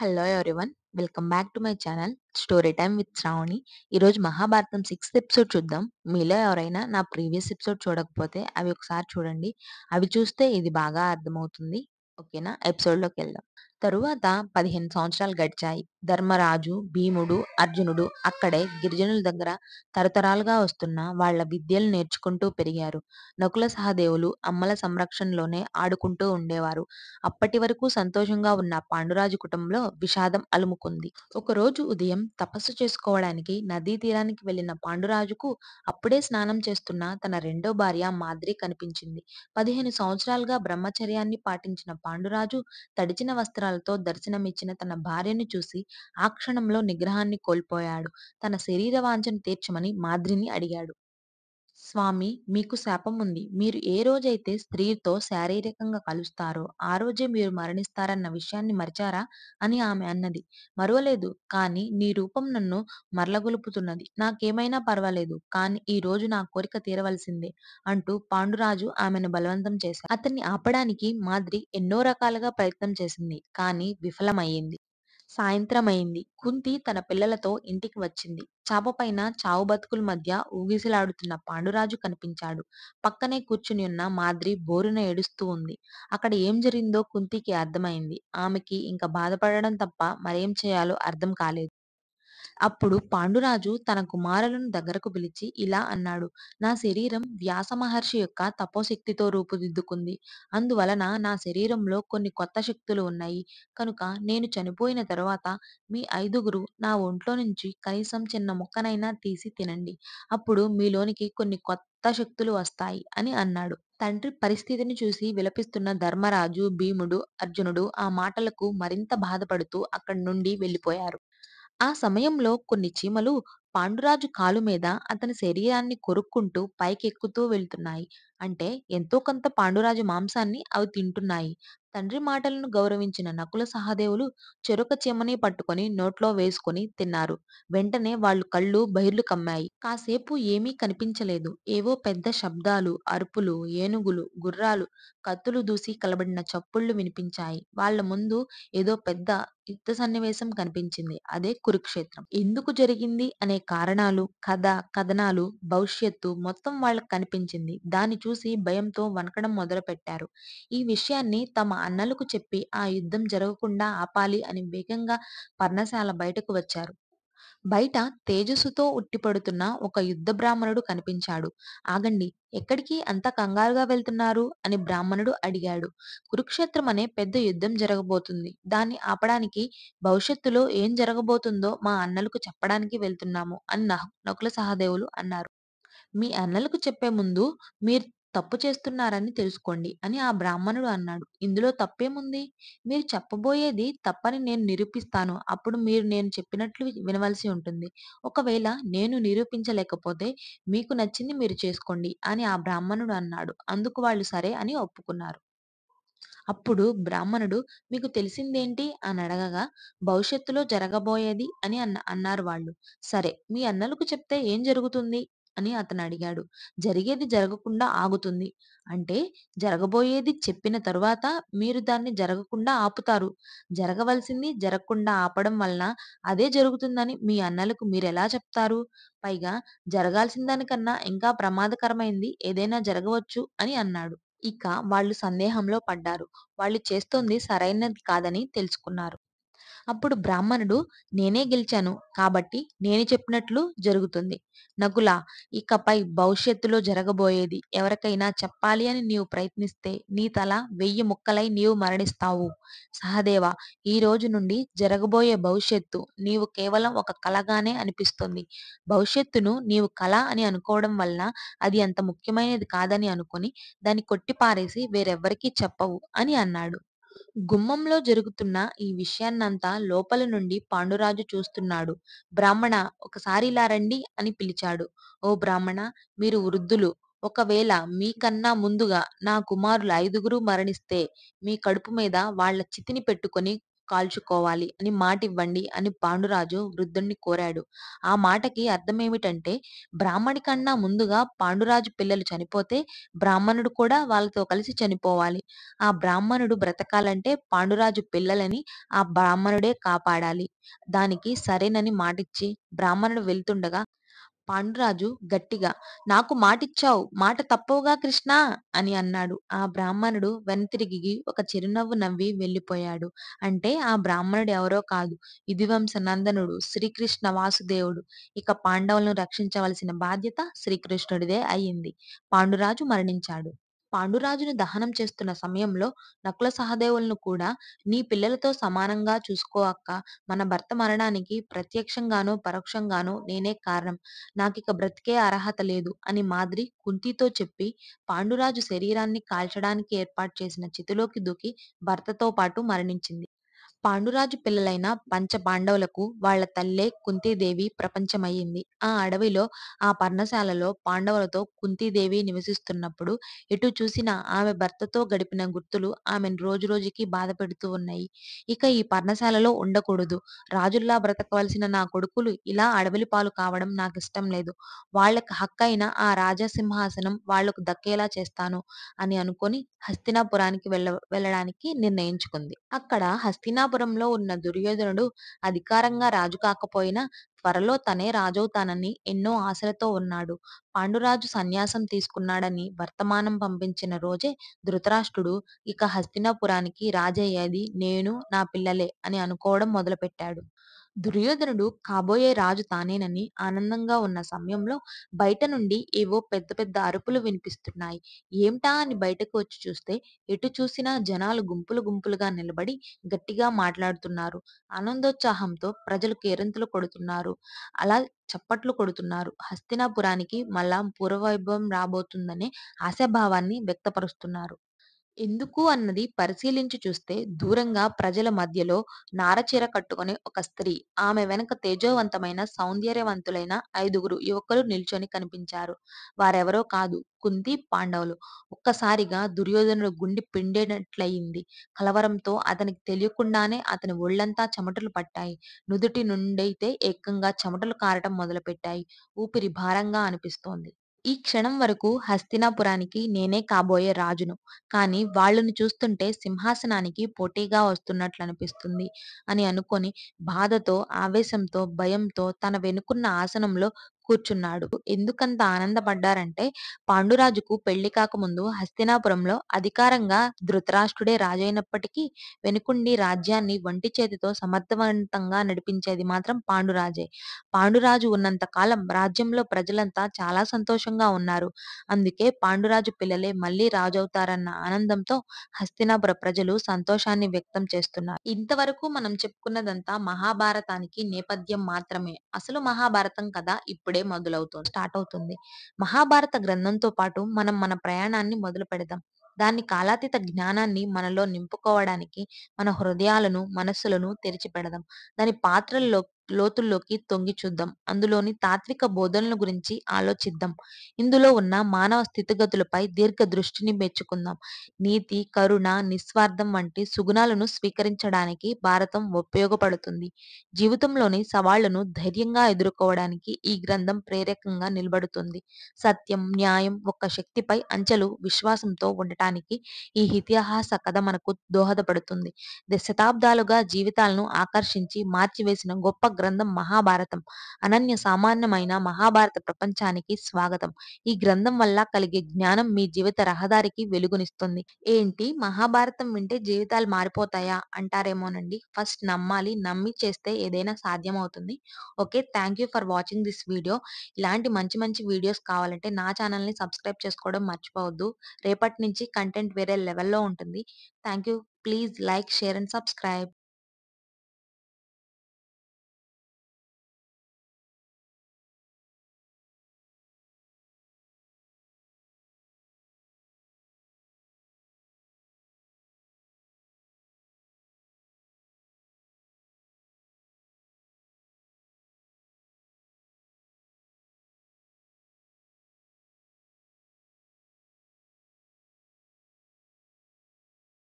Hello everyone. Welcome back to my channel story time with Shravani. ఈరోజు Mahabharatam sixth episode చూద్దాం. మీలో ఎవరైనా నా ప్రీవియస్ ఎపిసోడ్ చూడకపోతే అవి ఒకసారి చూడండి. అవి చూస్తే ఇది బాగా అర్థమవుతుంది. ఓకేనా? ఎపిసోడ్‌లోకి వెళ్దాం. తరువాత 15 సంవత్సరాలు గడిచాయి. ధర్మరాజు, భీముడు, అర్జునుడు అక్కడే గిరిజనుల దగ్గర తరతరాలుగా వస్తున్న వాళ్ళ విద్యలు నేర్చుకుంటూ పెరిగారు. నకుల సహదేవులు అమ్మల సంరక్షణలోనే ఆడుకుంటూ ఉండేవారు. అప్పటి వరకు సంతోషంగా ఉన్న పాండురాజు కుటుంబంలో విషాదం అలుముకుంది. ఒకరోజు ఉదయం తపస్సు చేసుకోవడానికి నదీ తీరానికి వెళ్లిన పాండురాజుకు అప్పుడే స్నానం చేస్తున్న తన రెండో భార్య మాద్రి కనిపించింది. 15 సంవత్సరాలుగా బ్రహ్మచర్యాన్ని పాటించిన పాండురాజు తడిచిన వస్త్రాలతో దర్శనమిచ్చిన తన భార్యను చూసి ఆ క్షణంలో నిగ్రహాన్ని కోల్పోయాడు. తన శరీర వాంఛను తీర్చమని మాద్రిని అడిగాడు. స్వామి, మీకు శాపముంది. మీరు ఏ రోజైతే స్త్రీతో శారీరకంగా కలుస్తారో ఆ రోజే మీరు మరణిస్తారన్న విషయాన్ని మరిచారా? అని ఆమె అన్నది. మరువలేదు, కానీ నీ రూపం నన్ను మరలగొలుపుతున్నది. నాకేమైనా పర్వాలేదు, కానీ ఈ రోజు నా కోరిక తీరవలసిందే అంటూ పాండురాజు ఆమెను బలవంతం చేశాడు. అతన్ని ఆపడానికి మాద్రి ఎన్నో రకాలుగా ప్రయత్నం చేసింది, కానీ విఫలమయ్యింది. సాయంత్రమైంది. కుంతి తన పిల్లలతో ఇంటికి వచ్చింది. చాపపైన చావు బతుకుల మధ్య ఊగిసలాడుతున్న పాండురాజు కనిపించాడు. పక్కనే కూర్చుని ఉన్న మాద్రి బోరున ఏడుస్తూ ఉంది. అక్కడ ఏం జరిగిందో కుంతికి అర్థమైంది. ఆమెకి ఇంక బాధపడడం తప్ప మరేం చేయాలో అర్థం కాలేదు. అప్పుడు పాండురాజు తన కుమారులను దగ్గరకు పిలిచి ఇలా అన్నాడు. నా శరీరం వ్యాస మహర్షి యొక్క తపోశక్తితో రూపుదిద్దుకుంది. అందువలన నా శరీరంలో కొన్ని కొత్త శక్తులు ఉన్నాయి. కనుక నేను చనిపోయిన తరువాత మీ ఐదుగురు నా ఒంట్లో నుంచి కనీసం చిన్న ముక్కనైనా తీసి తినండి. అప్పుడు మీలోనికి కొన్ని కొత్త శక్తులు వస్తాయి అని అన్నాడు. తండ్రి పరిస్థితిని చూసి విలపిస్తున్న ధర్మరాజు, భీముడు, అర్జునుడు ఆ మాటలకు మరింత బాధపడుతూ అక్కడి నుండి వెళ్ళిపోయారు. ఆ సమయంలో కొన్ని చీమలు పాండురాజు కాలు మీద అతని శరీరాన్ని కొరుక్కుంటూ పైకెక్కుతూ వెళ్తున్నాయి. అంటే ఎంతో కొంత పాండురాజు మాంసాన్ని అవి తింటున్నాయి. తండ్రి మాటలను గౌరవించిన నకుల సహదేవులు చెరొక చీమని పట్టుకొని నోట్లో వేసుకొని తిన్నారు. వెంటనే వాళ్ళు కళ్ళు బైర్లు కమ్మాయి. కాసేపు ఏమీ కనిపించలేదు. ఏవో పెద్ద శబ్దాలు, అరుపులు, ఏనుగులు, గుర్రాలు, కత్తులు దూసి కలబడిన చప్పుళ్లు వినిపించాయి. వాళ్ళ ముందు ఏదో పెద్ద యుద్ధ సన్నివేశం కనిపించింది. అదే కురుక్షేత్రం. ఎందుకు జరిగింది అనే కారణాలు, కథ, కథనాలు, భవిష్యత్తు మొత్తం వాళ్ళకి కనిపించింది. దాన్ని చూసి భయంతో వణకడం మొదలుపెట్టారు. ఈ విషయాన్ని తమ అన్నలకు చెప్పి ఆ యుద్ధం జరగకుండా ఆపాలి అని వేగంగా పర్ణశాల బయటకు వచ్చారు. బయట తేజస్సుతో ఉట్టిపడుతున్న ఒక యుద్ధ బ్రాహ్మణుడు కనిపించాడు. ఆగండి, ఎక్కడికి అంత కంగారుగా వెళ్తున్నారు అని బ్రాహ్మణుడు అడిగాడు. కురుక్షేత్రం అనే పెద్ద యుద్ధం జరగబోతుంది. దాన్ని ఆపడానికి భవిష్యత్తులో ఏం జరగబోతుందో మా అన్నలకు చెప్పడానికి వెళ్తున్నాము అని నకుల సహదేవులు అన్నారు. మీ అన్నలకు చెప్పే ముందు మీరు తప్పు చేస్తున్నారని తెలుసుకోండి అని ఆ బ్రాహ్మణుడు అన్నాడు. ఇందులో తప్పేముంది? మీరు చెప్పబోయేది తప్పని నేను నిరూపిస్తాను. అప్పుడు మీరు నేను చెప్పినట్లు వినవలసి ఉంటుంది. ఒకవేళ నేను నిరూపించలేకపోతే మీకు నచ్చింది మీరు చేసుకోండి అని ఆ బ్రాహ్మణుడు అన్నాడు. అందుకు వాళ్ళు సరే అని ఒప్పుకున్నారు. అప్పుడు బ్రాహ్మణుడు మీకు తెలిసిందేంటి అని అడగగా భవిష్యత్తులో జరగబోయేది అని అన్నారు వాళ్ళు. సరే, మీ అన్నలకు చెప్తే ఏం జరుగుతుంది అని అతను అడిగాడు. జరిగేది జరగకుండా ఆగుతుంది. అంటే జరగబోయేది చెప్పిన తరువాత మీరు దాన్ని జరగకుండా ఆపుతారు. జరగవలసింది జరగకుండా ఆపడం వలన అదే జరుగుతుందని మీ అన్నలకు మీరెలా చెప్తారు? పైగా జరగాల్సిన దానికన్నా ఇంకా ప్రమాదకరమైంది ఏదైనా జరగవచ్చు అని అన్నాడు. ఇక వాళ్ళు సందేహంలో పడ్డారు. వాళ్ళు చేస్తోంది సరైనది కాదని తెలుసుకున్నారు. అప్పుడు బ్రాహ్మణుడు నేనే గెలిచాను కాబట్టి నేను చెప్పినట్లు జరుగుతుంది. నకులా, ఇకపై భవిష్యత్తులో జరగబోయేది ఎవరికైనా చెప్పాలి అని నీవు ప్రయత్నిస్తే నీ తల 1000 ముక్కలై నీవు మరణిస్తావు. సహదేవ, ఈ రోజు నుండి జరగబోయే భవిష్యత్తు నీవు కేవలం ఒక కలగానే అనిపిస్తుంది. భవిష్యత్తును నీవు కల అని అనుకోవడం వలన అది అంత ముఖ్యమైనది కాదని అనుకొని దాన్ని కొట్టిపారేసి వేరెవ్వరికీ చెప్పవు అని అన్నాడు. గుమ్మంలో జరుగుతున్న ఈ విషయాన్నంతా లోపల నుండి పాండురాజు చూస్తున్నాడు. బ్రాహ్మణ, ఒకసారి ఇలా రండి అని పిలిచాడు. ఓ బ్రాహ్మణ, మీరు వృద్ధులు. ఒకవేళ మీకన్నా ముందుగా నా కుమారులు ఐదుగురు మరణిస్తే మీ కడుపు మీద వాళ్ళ చితిని పెట్టుకొని కాల్చుకోవాలి అని మాటివ్వండి అని పాండురాజు వృద్ధుణ్ణి కోరాడు. ఆ మాటకి అర్థమేమిటంటే, బ్రాహ్మడి కన్నా ముందుగా పాండురాజు పిల్లలు చనిపోతే, బ్రాహ్మణుడు కూడా వాళ్ళతో కలిసి చనిపోవాలి. ఆ బ్రాహ్మణుడు బ్రతకాలంటే పాండురాజు పిల్లలని ఆ బ్రాహ్మణుడే కాపాడాలి. దానికి సరేనని మాటిచ్చి బ్రాహ్మణుడు వెళ్తుండగా పాండురాజు గట్టిగా "నాకు మాటిచ్చావు. మాట తప్పవుగా కృష్ణా" అని అన్నాడు. ఆ బ్రాహ్మణుడు వెనుతిరిగి ఒక చిరునవ్వు నవ్వి వెళ్ళిపోయాడు. అంటే ఆ బ్రాహ్మణుడు ఎవరో కాదు, యదువంశ నందనుడు శ్రీకృష్ణ వాసుదేవుడు. ఇక పాండవులను రక్షించవలసిన బాధ్యత శ్రీకృష్ణుడిదే అయింది. పాండురాజు మరణించాడు. పాండురాజును దహనం చేస్తున్న సమయంలో నకుల సహదేవులను కూడా "నీ పిల్లలతో సమానంగా చూసుకో అక్కా! మన భర్త మరణానికి ప్రత్యక్షంగానో, పరోక్షంగానో నేనే కారణం. నాకిక బ్రతికే అర్హత లేదు" అని మాద్రి కుంతీతో చెప్పి పాండురాజు శరీరాన్ని కాల్చడానికి ఏర్పాటు చేసిన చితిలోకి దూకి భర్తతో పాటు మరణించింది. పాండురాజు పిల్లలైన పంచ పాండవులకు వాళ్ళ తల్లే కుంతీదేవి ప్రపంచమయ్యింది. ఆ అడవిలో, ఆ పర్ణశాలలో పాండవులతో కుంతీదేవి నివసిస్తున్నప్పుడు ఎటు చూసినా ఆమె భర్తతో గడిపిన గుర్తులు ఆమెను రోజురోజుకీ బాధపెడుతూ ఉన్నాయి. ఇక ఈ పర్ణశాలలో ఉండకూడదు. రాజుల్లా బ్రతకవలసిన నా కొడుకులు ఇలా అడవిలి పాలు కావడం నాకిష్టం లేదు. వాళ్ళకి హక్కయిన ఆ రాజసింహాసనం వాళ్లకు దక్కేలా చేస్తాను అని అనుకొని హస్తినాపురానికి వెళ్ళడానికి నిర్ణయించుకుంది. అక్కడ హస్తినాపురంలో ఉన్న దుర్యోధనుడు అధికారంగా రాజు కాకపోయినా త్వరలో తనే రాజవుతానని ఎన్నో ఆశలతో ఉన్నాడు. పాండురాజు సన్యాసం తీసుకున్నాడని వర్తమానం పంపించిన రోజే ధృతరాష్ట్రుడు ఇక హస్తినాపురానికి రాజయ్యేది నేను, నా పిల్లలే అని అనుకోవడం మొదలుపెట్టాడు. దుర్యోధనుడు కాబోయే రాజు తానేనని ఆనందంగా ఉన్న సమయంలో బయట నుండి ఏవో పెద్ద పెద్ద అరుపులు వినిపిస్తున్నాయి. ఏమిటా అని బయటకు వచ్చి చూస్తే ఎటు చూసినా జనాలు గుంపులు గుంపులుగా నిలబడి గట్టిగా మాట్లాడుతున్నారు. ఆనందోత్సాహంతో ప్రజలు కేరింతలు కొడుతున్నారు. అలా చప్పట్లు కొడుతున్నారు. హస్తినాపురానికి మళ్ళా పూర్వవైభవం రాబోతుందనే ఆశాభావాన్ని వ్యక్తపరుస్తున్నారు. ఎందుకు అన్నది పరిశీలించి చూస్తే దూరంగా ప్రజల మధ్యలో నారచీర కట్టుకుని ఒక స్త్రీ, ఆమె వెనక తేజోవంతమైన సౌందర్యవంతులైన ఐదుగురు యువకులు నిల్చొని కనిపించారు. వారెవరో కాదు, కుంతి పాండవులు. ఒక్కసారిగా దుర్యోధనుడు గుండె పిండేటట్లయింది. కలవరంతో అతనికి తెలియకుండానే అతని ఒళ్ళంతా చెమటలు పట్టాయి. నుదుటి నుండైతే ఏకంగా చెమటలు కారటం మొదలుపెట్టాయి. ఊపిరి భారంగా అనిపిస్తోంది. ఈ క్షణం వరకు హస్తినాపురానికి నేనే కాబోయే రాజును. కానీ వాళ్ళను చూస్తుంటే సింహాసనానికి పోటీగా వస్తున్నట్లనిపిస్తుంది అని అనుకొని బాధతో, ఆవేశంతో, భయంతో తన వెనుకున్న ఆసనంలో కూర్చున్నాడు. ఎందుకంత ఆనందపడ్డారంటే పాండురాజుకు పెళ్లి కాకముందు హస్తినాపురంలో అధికారంగా ధృతరాష్ట్రుడే రాజైనప్పటికీ వెనుకుండి రాజ్యాన్ని వంటి చేతితో సమర్థవంతంగా నడిపించేది మాత్రం పాండురాజే. పాండురాజు ఉన్నంత కాలం రాజ్యంలో ప్రజలంతా చాలా సంతోషంగా ఉన్నారు. అందుకే పాండురాజు పిల్లలే మళ్ళీ రాజవుతారన్న ఆనందంతో హస్తినాపుర ప్రజలు సంతోషాన్ని వ్యక్తం చేస్తున్నారు. ఇంతవరకు మనం చెప్పుకున్నదంతా మహాభారతానికి నేపథ్యం మాత్రమే. అసలు మహాభారతం కథ ఇప్పుడే స్టార్ట్ అవుతుంది. మహాభారత గ్రంథంతో పాటు మనం మన ప్రయాణాన్ని మొదలు పెడదాం. దాన్ని కాలాతీత జ్ఞానాన్ని మనలో నింపుకోవడానికి మన హృదయాలను, మనస్సులను తెరిచిపెడదాం. దాని పాత్రల్లో లోతుల్లోకి తొంగి చూద్దాం. అందులోని తాత్విక బోధనల గురించి ఆలోచిద్దాం. ఇందులో ఉన్న మానవ స్థితిగతులపై దీర్ఘ దృష్టిని మెచ్చుకుందాం. నీతి, కరుణ, నిస్వార్థం వంటి సుగుణాలను స్వీకరించడానికి భారతం ఉపయోగపడుతుంది. జీవితంలోని సవాళ్లను ధైర్యంగా ఎదుర్కోవడానికి ఈ గ్రంథం ప్రేరకంగా నిలబడుతుంది. సత్యం, న్యాయం, ఒక శక్తిపై అంచెలు విశ్వాసంతో ఉండటానికి ఈ ఇతిహాస కథ మనకు దోహదపడుతుంది. శతాబ్దాలుగా జీవితాలను ఆకర్షించి మార్చివేసిన గొప్ప గ్రంథం మహాభారతం. అనన్య సామాన్యమైన మహాభారత ప్రపంచానికి స్వాగతం. ఈ గ్రంథం వల్ల కలిగే జ్ఞానం మీ జీవిత రహదారికి వెలుగునిస్తుంది. ఏంటి మహాభారతం వింటే జీవితాలు మారిపోతాయా అంటారేమోనండి. ఫస్ట్ నమ్మాలి. నమ్మి చేస్తే ఏదైనా సాధ్యమవుతుంది. Okay. Thank you for watching this video. ఇలాంటి మంచి మంచి వీడియోస్ కావాలంటే నా ఛానల్‌ని సబ్స్క్రైబ్ చేసుకోవడం మర్చిపోవద్దు. రేపటి నుంచి కంటెంట్ వేరే లెవెల్‌లో ఉంటుంది. Thank you. Please like, share and subscribe.